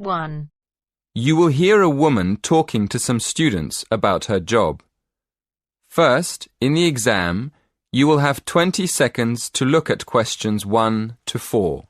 1. You will hear a woman talking to some students about her job. First, in the exam, you will have 20 seconds to look at questions 1 to 4.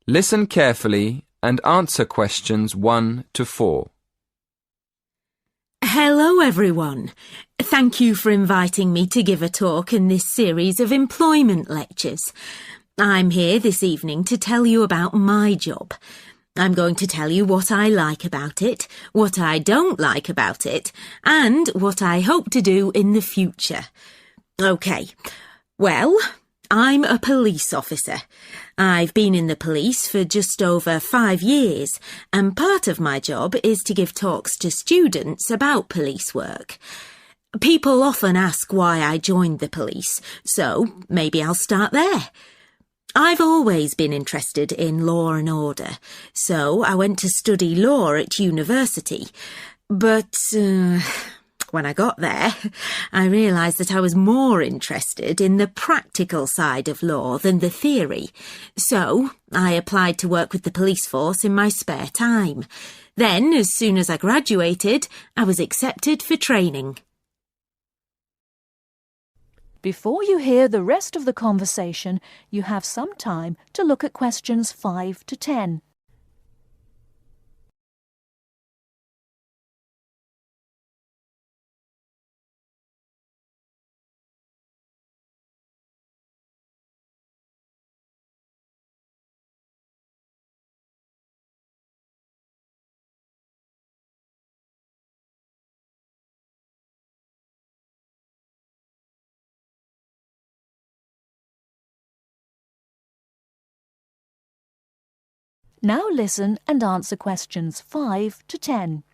Listen carefully and answer questions 1 to 4. Hello everyone. Thank you for inviting me to give a talk in this series of employment lectures. I'm here this evening to tell you about my job. I'm going to tell you what I like about it, what I don't like about it, and what I hope to do in the future. OK, well, I'm a police officer. I've been in the police for just over 5 years, and part of my job is to give talks to students about police work. People often ask why I joined the police, so maybe I'll start there. I've always been interested in law and order, so I went to study law at university. But when I got there, I realised that I was more interested in the practical side of law than the theory. So I applied to work with the police force in my spare time. Then, as soon as I graduated, I was accepted for training. Before you hear the rest of the conversation, you have some time to look at questions 5 to 10. Now listen and answer questions 5 to 10.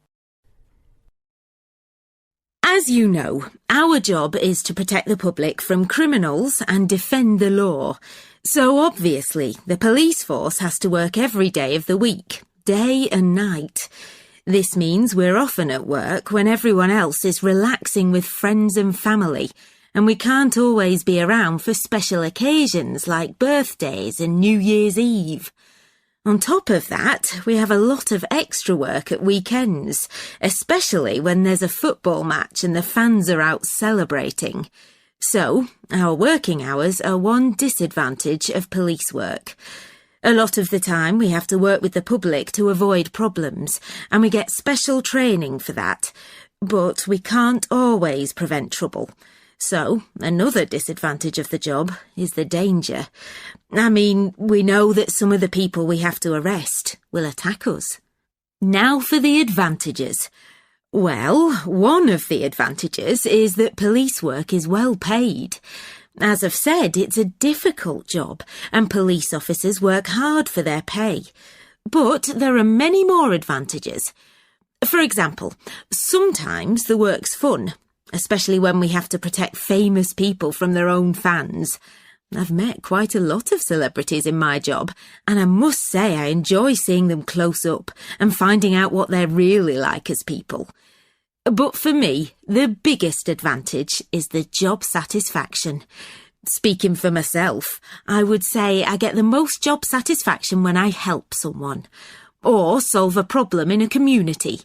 As you know, our job is to protect the public from criminals and defend the law. So obviously, the police force has to work every day of the week, day and night. This means we're often at work when everyone else is relaxing with friends and family, and we can't always be around for special occasions like birthdays and New Year's Eve. On top of that, we have a lot of extra work at weekends, especially when there's a football match and the fans are out celebrating. So, our working hours are one disadvantage of police work. A lot of the time we have to work with the public to avoid problems, and we get special training for that. But we can't always prevent trouble. So, another disadvantage of the job is the danger. I mean, we know that some of the people we have to arrest will attack us. Now for the advantages. Well, one of the advantages is that police work is well paid. As I've said, it's a difficult job, and police officers work hard for their pay. But there are many more advantages. For example, sometimes the work's fun, especially when we have to protect famous people from their own fans. I've met quite a lot of celebrities in my job, and I must say I enjoy seeing them close up and finding out what they're really like as people. But for me, the biggest advantage is the job satisfaction. Speaking for myself, I would say I get the most job satisfaction when I help someone, or solve a problem in a community.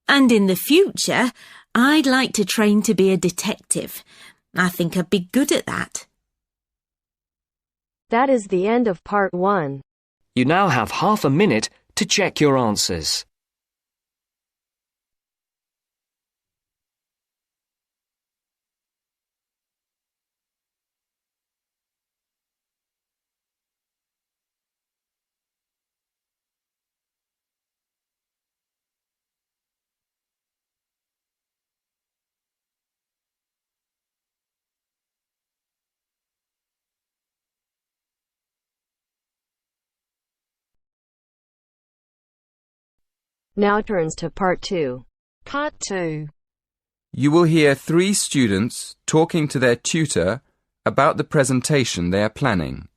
And in the future, I'd like to train to be a detective. I think I'd be good at that. That is the end of part 1. You now have half a minute to check your answers. Now turns to Part 2. Part 2. You will hear 3 students talking to their tutor about the presentation they are planning.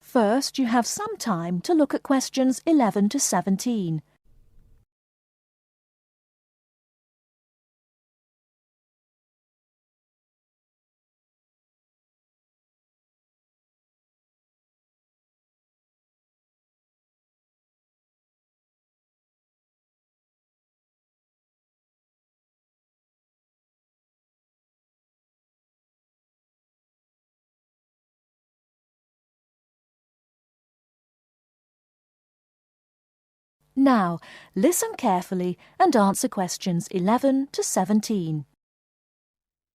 First, you have some time to look at questions 11 to 17. Now, listen carefully and answer questions 11 to 17.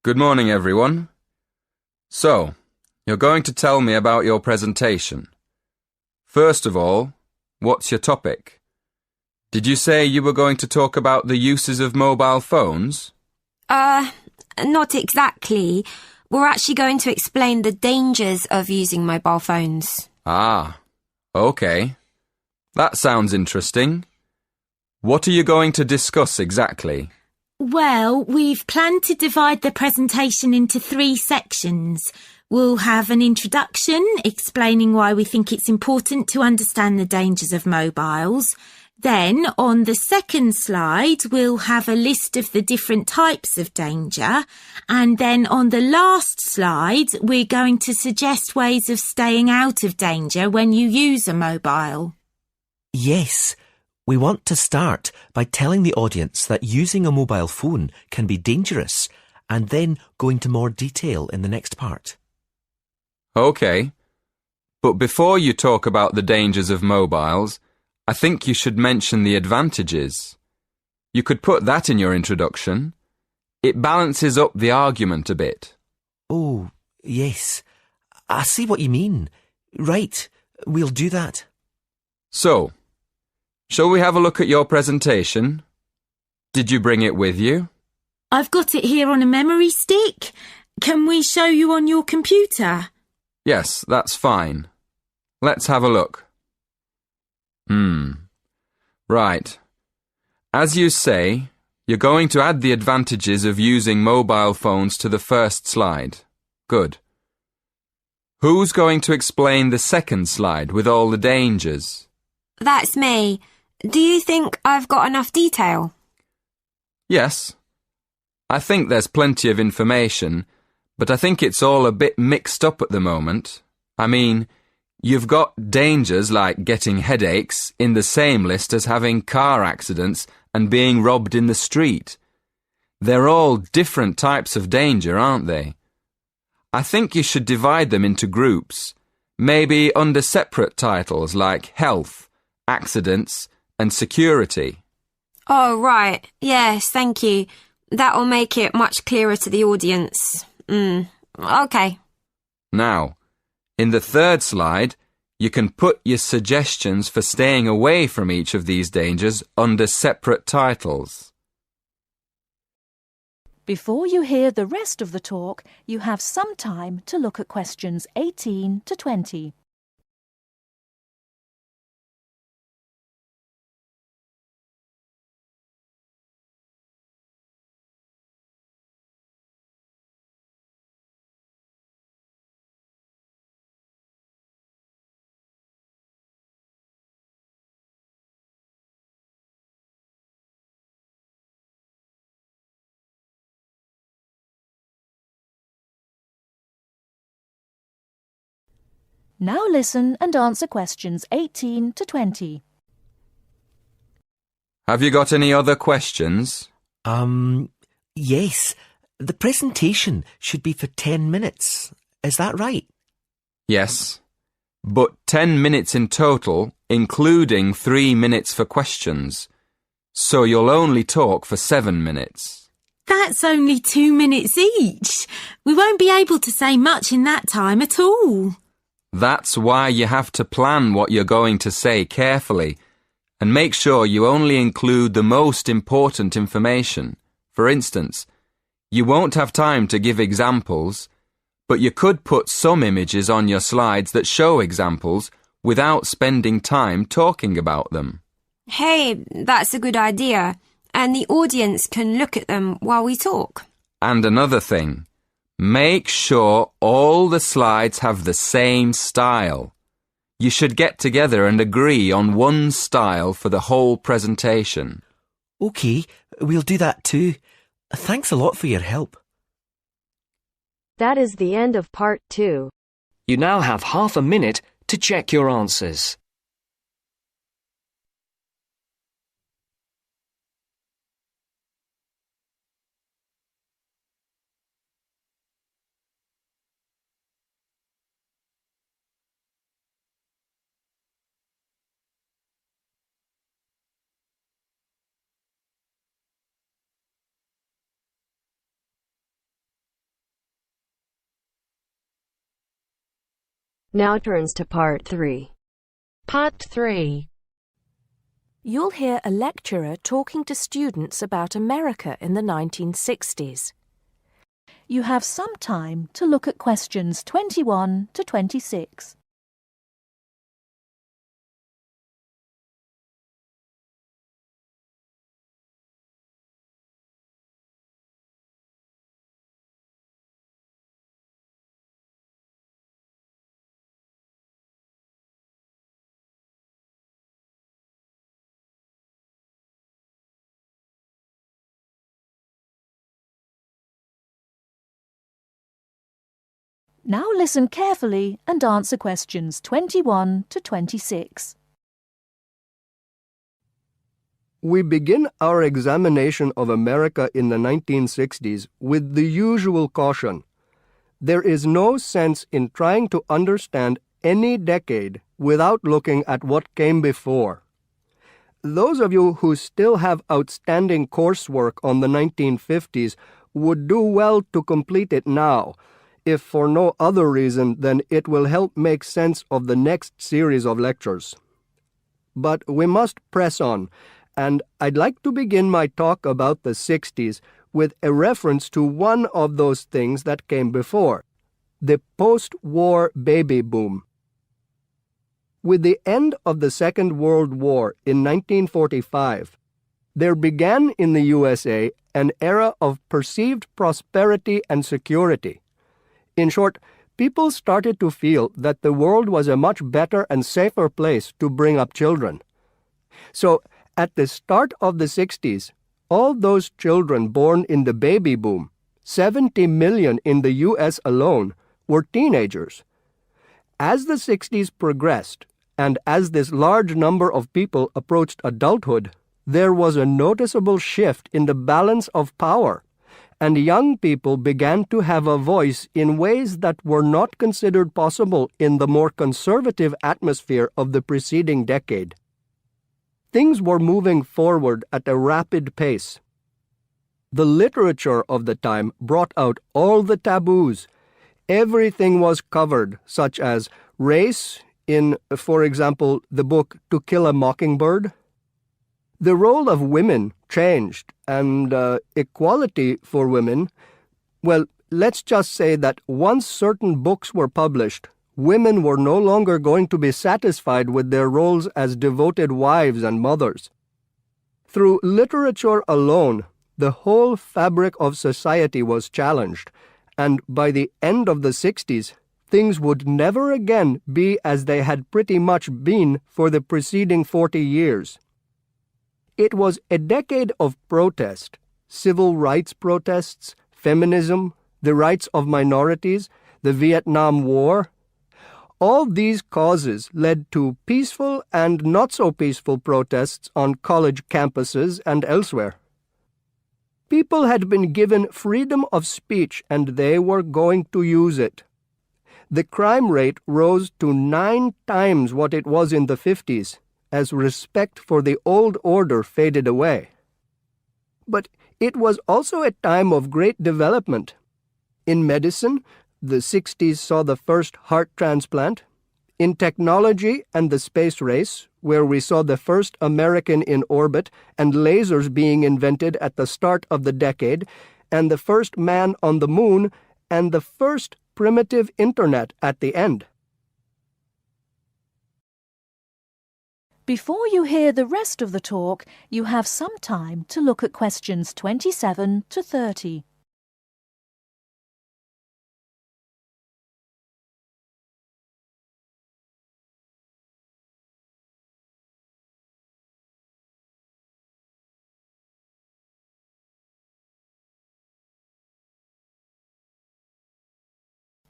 Good morning, everyone. So, you're going to tell me about your presentation. First of all, what's your topic? Did you say you were going to talk about the uses of mobile phones? Not exactly. We're actually going to explain the dangers of using mobile phones. Ah, okay. That sounds interesting. What are you going to discuss exactly? Well, we've planned to divide the presentation into 3 sections. We'll have an introduction explaining why we think it's important to understand the dangers of mobiles. Then, on the second slide, we'll have a list of the different types of danger. And then on the last slide, we're going to suggest ways of staying out of danger when you use a mobile. Yes, we want to start by telling the audience that using a mobile phone can be dangerous and then go into more detail in the next part. Okay. But before you talk about the dangers of mobiles, I think you should mention the advantages. You could put that in your introduction. It balances up the argument a bit. Oh, yes. I see what you mean. Right, we'll do that. So, shall we have a look at your presentation? Did you bring it with you? I've got it here on a memory stick. Can we show you on your computer? Yes, that's fine. Let's have a look. Right. As you say, you're going to add the advantages of using mobile phones to the first slide. Good. Who's going to explain the second slide with all the dangers? That's me. Do you think I've got enough detail? Yes. I think there's plenty of information, but I think it's all a bit mixed up at the moment. I mean, you've got dangers like getting headaches in the same list as having car accidents and being robbed in the street. They're all different types of danger, aren't they? I think you should divide them into groups, maybe under separate titles like health, accidents, and security. Oh, right. Yes, thank you. That'll make it much clearer to the audience. Okay. Now, in the third slide, you can put your suggestions for staying away from each of these dangers under separate titles. Before you hear the rest of the talk, you have some time to look at questions 18 to 20. Now listen and answer questions 18 to 20. Have you got any other questions? Yes. The presentation should be for 10 minutes. Is that right? Yes. But 10 minutes in total, including 3 minutes for questions. So you'll only talk for 7 minutes. That's only 2 minutes each. We won't be able to say much in that time at all. That's why you have to plan what you're going to say carefully and make sure you only include the most important information. For instance, you won't have time to give examples, but you could put some images on your slides that show examples without spending time talking about them. Hey, that's a good idea. And the audience can look at them while we talk. And another thing, make sure all the slides have the same style. You should get together and agree on one style for the whole presentation. OK, we'll do that too. Thanks a lot for your help. That is the end of part 2. You now have half a minute to check your answers. Now turns to part 3. Part 3. You'll hear a lecturer talking to students about America in the 1960s. You have some time to look at questions 21 to 26. Now listen carefully and answer questions 21 to 26. We begin our examination of America in the 1960s with the usual caution. There is no sense in trying to understand any decade without looking at what came before. Those of you who still have outstanding coursework on the 1950s would do well to complete it now, if for no other reason than it will help make sense of the next series of lectures. But we must press on, and I'd like to begin my talk about the 60s with a reference to one of those things that came before, the post-war baby boom. With the end of the Second World War in 1945, there began in the USA an era of perceived prosperity and security. In short, people started to feel that the world was a much better and safer place to bring up children. So, at the start of the 60s, all those children born in the baby boom, 70 million in the US alone, were teenagers. As the 60s progressed, and as this large number of people approached adulthood, there was a noticeable shift in the balance of power, and young people began to have a voice in ways that were not considered possible in the more conservative atmosphere of the preceding decade. Things were moving forward at a rapid pace. The literature of the time brought out all the taboos. Everything was covered, such as race in, for example, the book To Kill a Mockingbird. The role of women changed, and equality for women, well, let's just say that once certain books were published, women were no longer going to be satisfied with their roles as devoted wives and mothers. Through literature alone, the whole fabric of society was challenged, and by the end of the 60s, things would never again be as they had pretty much been for the preceding 40 years. It was a decade of protest, civil rights protests, feminism, the rights of minorities, the Vietnam War. All these causes led to peaceful and not-so-peaceful protests on college campuses and elsewhere. People had been given freedom of speech, and they were going to use it. The crime rate rose to 9 times what it was in the 50s, as respect for the old order faded away. But it was also a time of great development. In medicine, the 60s saw the first heart transplant. In technology and the space race, where we saw the first American in orbit and lasers being invented at the start of the decade, and the first man on the moon, and the first primitive internet at the end. Before you hear the rest of the talk, you have some time to look at questions 27 to 30.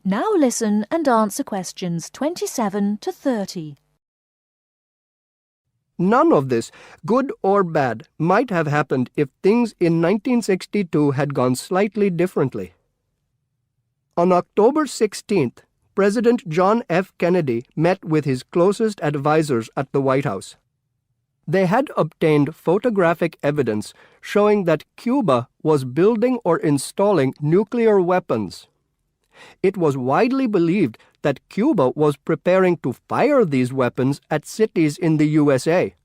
Now listen and answer questions 27 to 30. None of this, good or bad, might have happened if things in 1962 had gone slightly differently. On October 16th, President John F. Kennedy met with his closest advisors at the White House. They had obtained photographic evidence showing that Cuba was building or installing nuclear weapons. It was widely believed that Cuba was preparing to fire these weapons at cities in the USA.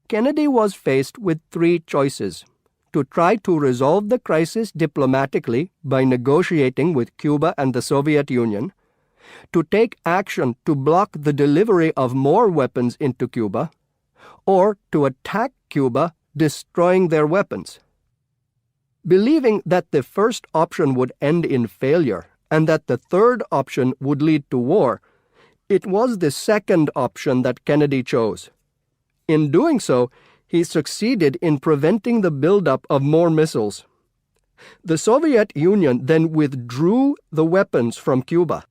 Kennedy was faced with three choices: to try to resolve the crisis diplomatically by negotiating with Cuba and the Soviet Union, to take action to block the delivery of more weapons into Cuba, or to attack Cuba, destroying their weapons. Believing that the first option would end in failure and that the third option would lead to war, it was the second option that Kennedy chose. In doing so, he succeeded in preventing the buildup of more missiles. The Soviet Union then withdrew the weapons from Cuba.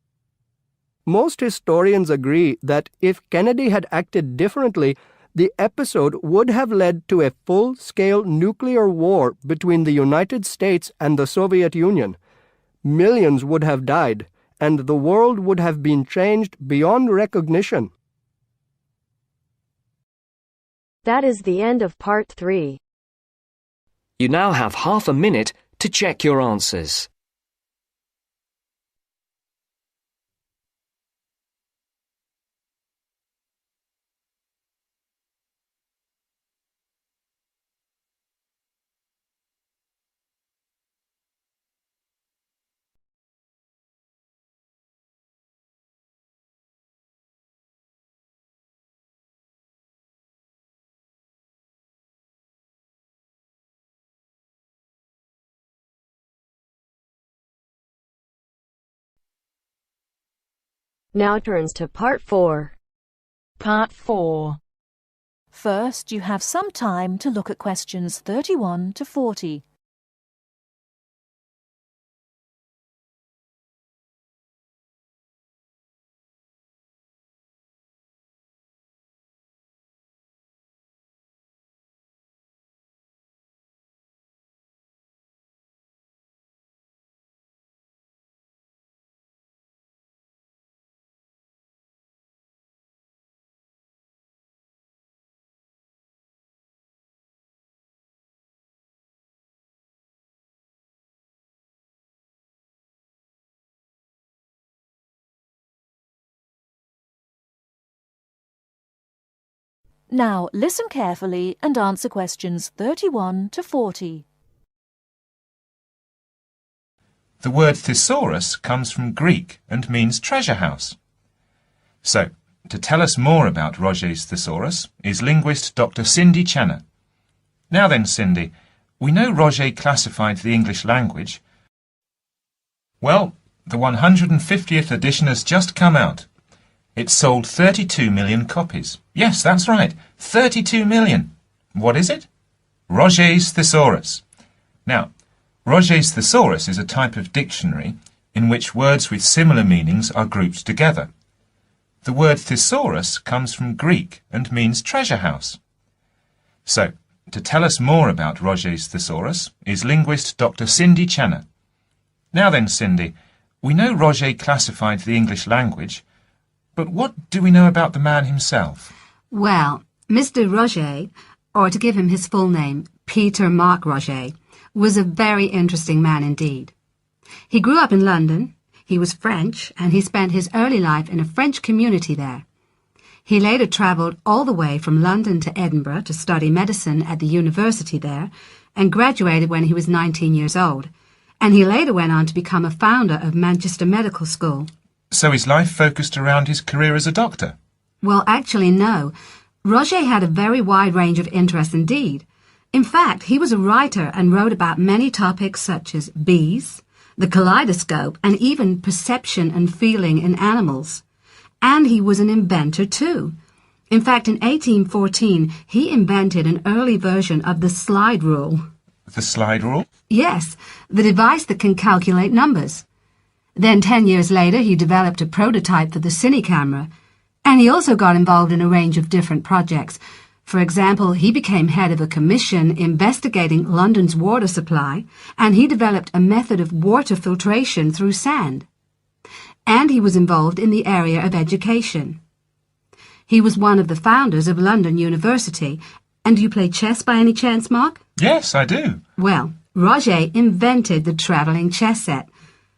Most historians agree that if Kennedy had acted differently, the episode would have led to a full-scale nuclear war between the United States and the Soviet Union. Millions would have died, and the world would have been changed beyond recognition. That is the end of part 3. You now have half a minute to check your answers. Now turns to part 4. Part 4. First, you have some time to look at questions 31 to 40. Now listen carefully and answer questions 31 to 40. The word thesaurus comes from Greek and means treasure house. So, to tell us more about Roget's thesaurus is linguist Dr. Cindy Channer. Now then, Cindy, we know Roget classified the English language. Well, the 150th edition has just come out. It sold 32 million copies. Yes, that's right, 32 million. What is it? Roget's thesaurus. Now, Roget's thesaurus is a type of dictionary in which words with similar meanings are grouped together. The word thesaurus comes from Greek and means treasure house. So, to tell us more about Roget's thesaurus is linguist Dr. Cindy Channer. Now then, Cindy, we know Roget classified the English language, but what do we know about the man himself? Well, Mr. Roget, or to give him his full name, Peter Mark Roget, was a very interesting man indeed. He grew up in London, he was French, and he spent his early life in a French community there. He later travelled all the way from London to Edinburgh to study medicine at the university there, and graduated when he was 19 years old, and he later went on to become a founder of Manchester Medical School. So his life focused around his career as a doctor? Well, actually, no. Roger had a very wide range of interests indeed. In fact, he was a writer and wrote about many topics such as bees, the kaleidoscope, and even perception and feeling in animals. And he was an inventor too. In fact, in 1814, he invented an early version of the slide rule. The slide rule? Yes, the device that can calculate numbers. Then 10 years later, he developed a prototype for the cine camera, and he also got involved in a range of different projects. For example, he became head of a commission investigating London's water supply, and he developed a method of water filtration through sand. And he was involved in the area of education. He was one of the founders of London University. And do you play chess by any chance, Mark? Yes, I do. Well, Roger invented the travelling chess set.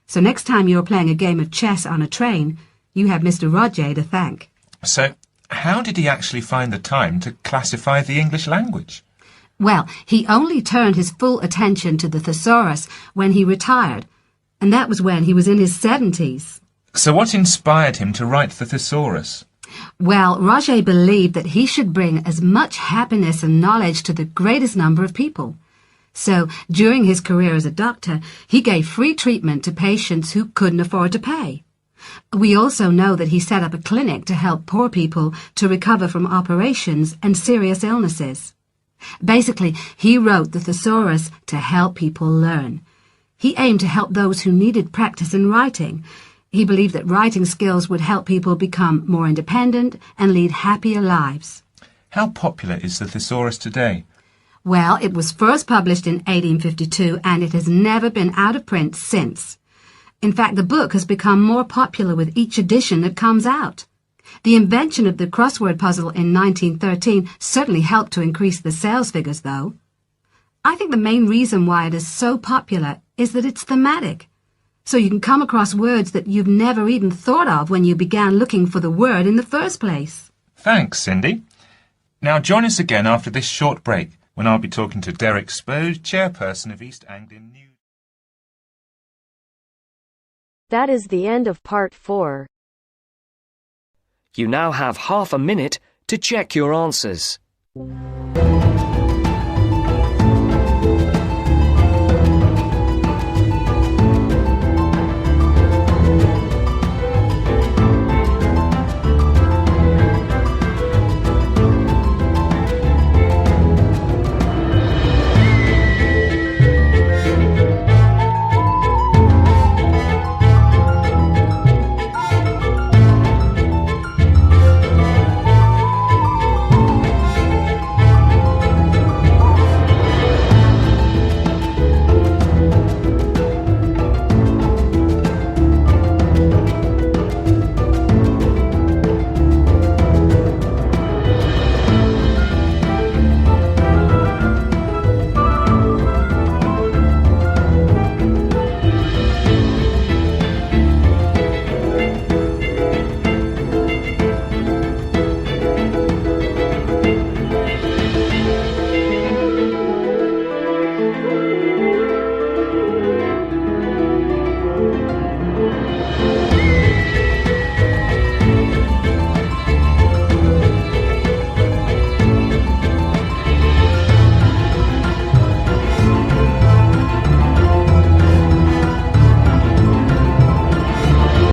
So next time you're playing a game of chess on a train, you have Mr. Roger to thank. So, how did he actually find the time to classify the English language? Well, he only turned his full attention to the thesaurus when he retired, and that was when he was in his 70s. So what inspired him to write the thesaurus? Well, Roger believed that he should bring as much happiness and knowledge to the greatest number of people. So, during his career as a doctor, he gave free treatment to patients who couldn't afford to pay. We also know that he set up a clinic to help poor people to recover from operations and serious illnesses. Basically, he wrote the thesaurus to help people learn. He aimed to help those who needed practice in writing. He believed that writing skills would help people become more independent and lead happier lives. How popular is the thesaurus today? Well, it was first published in 1852 and it has never been out of print since. In fact, the book has become more popular with each edition that comes out. The invention of the crossword puzzle in 1913 certainly helped to increase the sales figures, though. I think the main reason why it is so popular is that it's thematic. So you can come across words that you've never even thought of when you began looking for the word in the first place. Thanks, Cindy. Now join us again after this short break, when I'll be talking to Derek Spode, chairperson of East Anglian News. That is the end of part 4. You now have half a minute to check your answers.